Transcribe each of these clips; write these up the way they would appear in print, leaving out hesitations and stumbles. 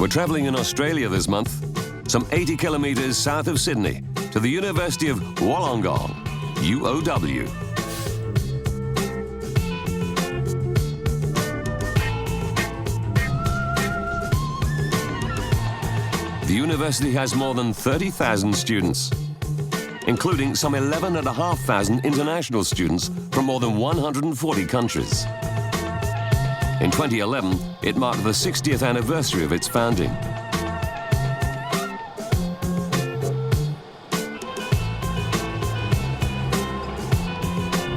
We're travelling in Australia this month, some 80 kilometres south of Sydney, to the University of Wollongong, UOW. The university has more than 30,000 students, including some 11,500 international students from more than 140 countries. In 2011, it marked the 60th anniversary of its founding.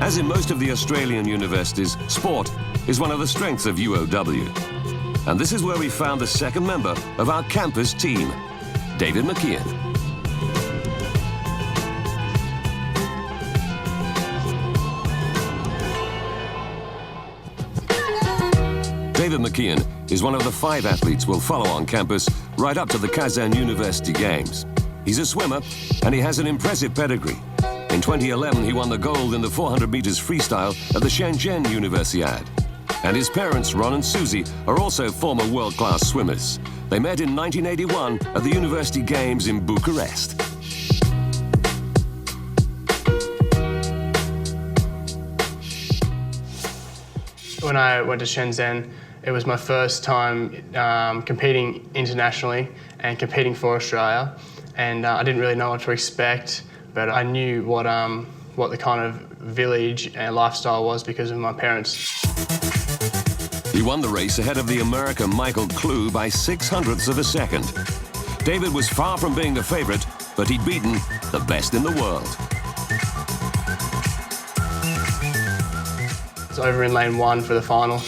As in most of the Australian universities, sport is one of the strengths of UOW. And this is where we found the second member of our campus team, David McKeon. David McKeon is one of the 5 athletes we'll follow on campus right up to the Kazan University Games. He's a swimmer and he has an impressive pedigree. In 2011, he won the gold in the 400 meters freestyle at the Shenzhen Universiade. And his parents, Ron and Susie, are also former world-class swimmers. They met in 1981 at the University Games in Bucharest. When I went to Shenzhen, it was my first time competing internationally and competing for Australia. And I didn't really know what to expect, but I knew what the kind of village and lifestyle was because of my parents. He won the race ahead of the American Michael Klue by 0.06 of a second. David was far from being the favourite, but he'd beaten the best in the world. I was over in lane 1 for the final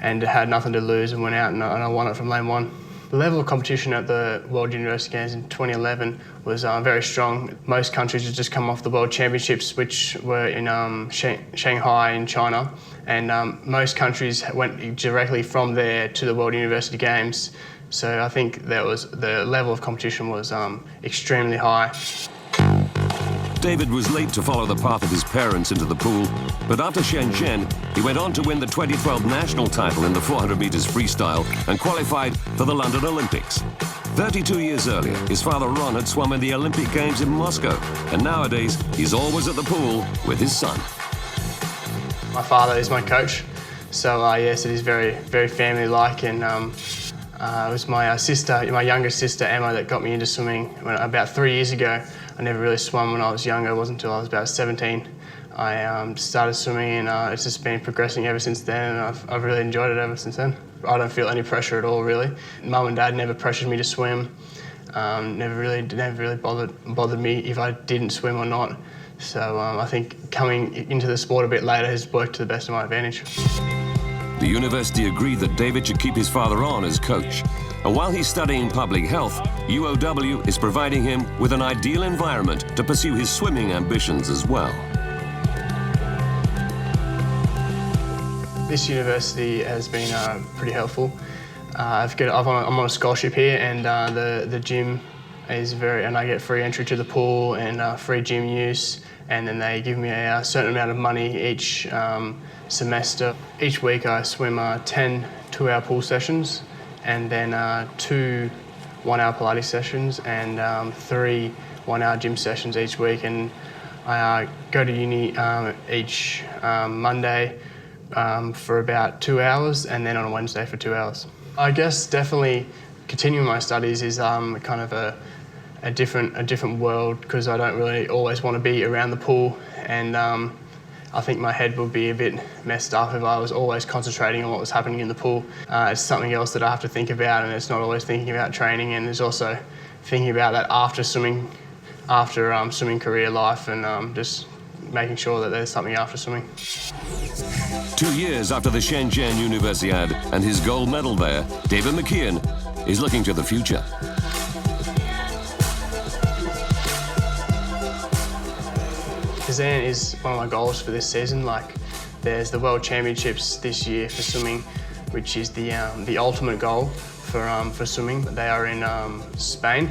and had nothing to lose and went out and I won it from lane 1. The level of competition at the World University Games in 2011 was very strong. Most countries had just come off the World Championships, which were in Shanghai in China, and most countries went directly from there to the World University Games. So I think the level of competition was extremely high. David was late to follow the path of his parents into the pool, but after Shenzhen, he went on to win the 2012 national title in the 400 meters freestyle and qualified for the London Olympics. 32 years earlier, his father Ron had swum in the Olympic Games in Moscow, and nowadays he's always at the pool with his son. My father is my coach, so yes, it is very, very family-like, and it was my younger sister Emma that got me into swimming about 3 years ago. I never really swum when I was younger. It wasn't until I was about 17. I started swimming and it's just been progressing ever since then, and I've really enjoyed it ever since then. I don't feel any pressure at all, really. Mum and Dad never pressured me to swim. Never really bothered me if I didn't swim or not. So I think coming into the sport a bit later has worked to the best of my advantage. The university agreed that David should keep his father on as coach. And while he's studying public health, UOW is providing him with an ideal environment to pursue his swimming ambitions as well. This university has been pretty helpful. I'm on a scholarship here, and the gym is and I get free entry to the pool and free gym use, and then they give me a certain amount of money each semester. Each week I swim 10 2-hour pool sessions, and then 2 1-hour Pilates sessions, and 3 1-hour gym sessions each week. And I go to uni each Monday for about 2 hours, and then on a Wednesday for 2 hours. I guess definitely continuing my studies is kind of a different world, because I don't really always want to be around the pool, and I think my head would be a bit messed up if I was always concentrating on what was happening in the pool. It's something else that I have to think about, and it's not always thinking about training, and there's also thinking about that after swimming career life, and just making sure that there's something after swimming. 2 years after the Shenzhen Universiade and his gold medal there, David McKeon is looking to the future. Kazan is one of my goals for this season. There's the World Championships this year for swimming, which is the ultimate goal for swimming. They are in Spain,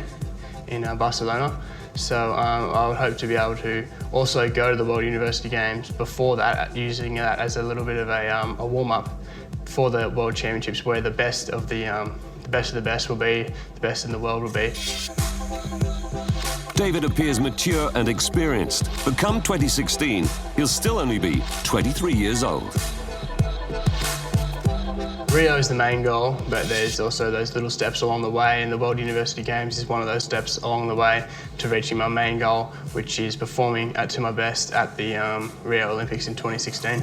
in Barcelona. So I would hope to be able to also go to the World University Games before that, using that as a little bit of a warm-up for the World Championships, where the best of the the best of the best will be the best in the world will be. David appears mature and experienced, but come 2016, he'll still only be 23 years old. Rio is the main goal, but there's also those little steps along the way, and the World University Games is one of those steps along the way to reaching my main goal, which is performing to my best at the Rio Olympics in 2016.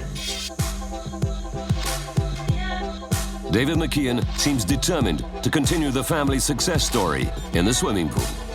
David McKeon seems determined to continue the family success story in the swimming pool.